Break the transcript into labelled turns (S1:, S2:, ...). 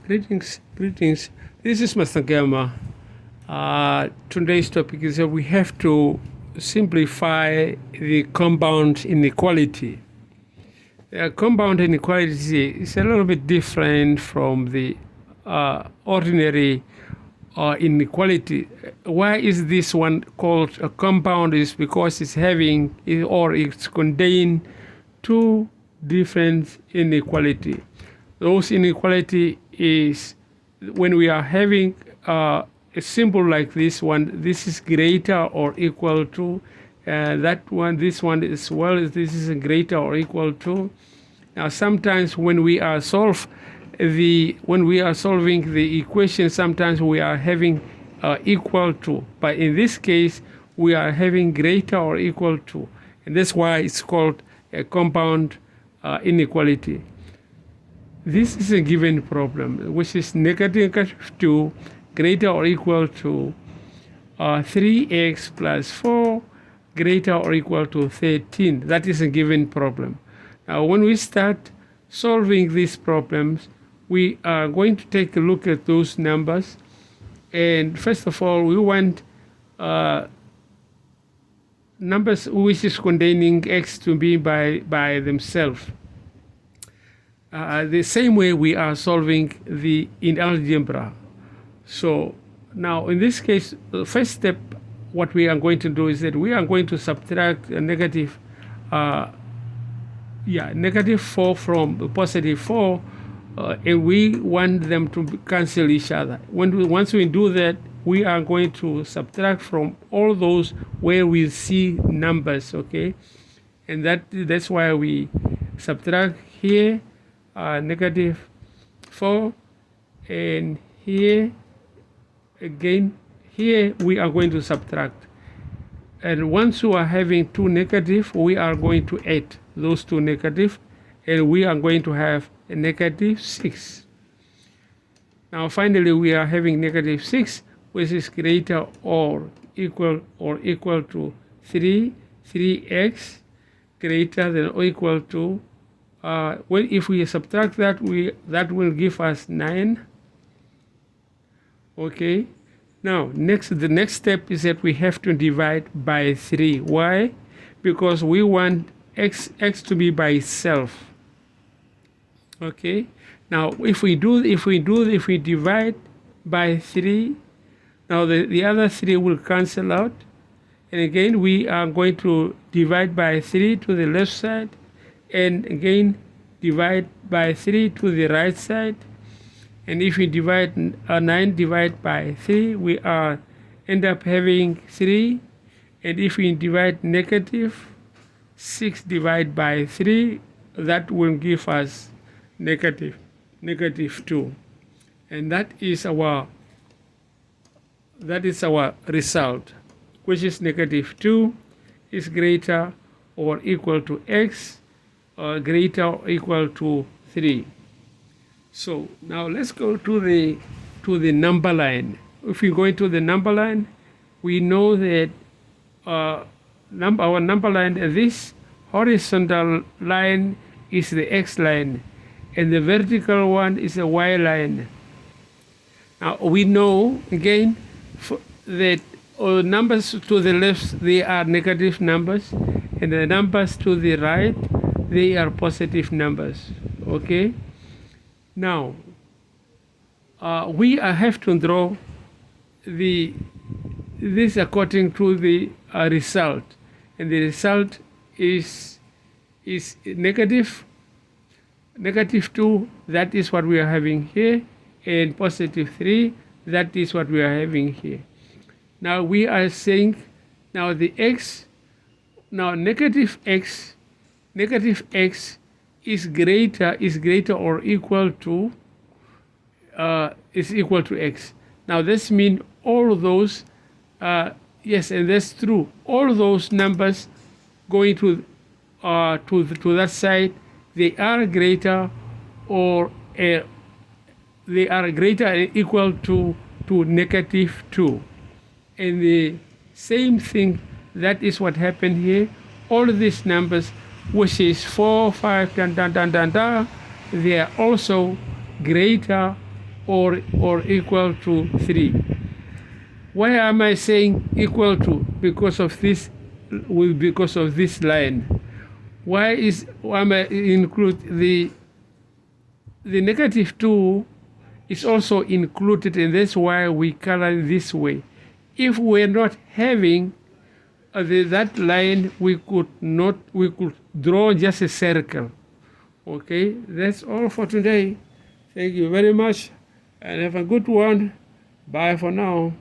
S1: Greetings. This is Mr. Gamma. Today's topic is that we have to simplify the compound inequality. Compound inequality is a little bit different from the ordinary inequality. Why is this one called a compound? Is because it's having or it's contained two different inequality. Those inequality is when we are having a symbol like this one, this is greater or equal to that one, this one as well as this is greater or equal to. Now sometimes when we are solving the equation, sometimes we are having equal to, but in this case we are having greater or equal to, and that's why it's called a compound inequality. This is a given problem, which is negative 2 greater or equal to 3x plus 4 greater or equal to 13. That is a given problem. Now, when we start solving these problems, we are going to take a look at those numbers. And first of all, we want numbers which is containing x to be by themselves. The same way we are solving in algebra. So now in this case, the first step, what we are going to do is that we are going to subtract a negative 4 from the positive 4, and we want them to cancel each other. Once we do that, we are going to subtract from all those where we see numbers, okay? And that's why we subtract here negative 4, and here again, here we are going to subtract. And once we are having two negative, we are going to add those two negative, and we are going to have a negative 6. Now finally we are having negative 6, which is greater or equal to 3x greater than or equal to well, if we subtract that, that will give us 9. Okay. Now the next step is that we have to divide by 3. Why? Because we want x to be by itself. Okay. Now if we divide by 3, now the other 3 will cancel out, and again we are going to divide by 3 to the left side, and again divide by 3 to the right side. And if we divide 9 divide by 3, we end up having 3. And if we divide negative 6 divide by 3, that will give us negative 2. And that is our result, which is negative 2 is greater or equal to x, greater or equal to 3. So now let's go to the number line. If we go into the number line, we know that our number line, this horizontal line is the x line, and the vertical one is the y line. Now we know again that numbers to the left, they are negative numbers, and the numbers to the right, they are positive numbers. Okay. Now we have to draw this according to the result, and the result is negative 2. That is what we are having here, and positive 3. That is what we are having here. Now we are saying now the x, now negative x is greater or equal to x. Now this means all those yes, and that's true, all those numbers going to that side, they are greater or they are greater and equal to negative 2. And the same thing, that is what happened here. All these numbers, which is 4, 5, they are also greater or equal to 3. Why am I saying equal to? Because of this line. Why am I include the negative 2 is also included, and that's why we color it this way. If we're not having that line, we could draw just a circle. Okay, that's all for today. Thank you very much and have a good one. Bye for now.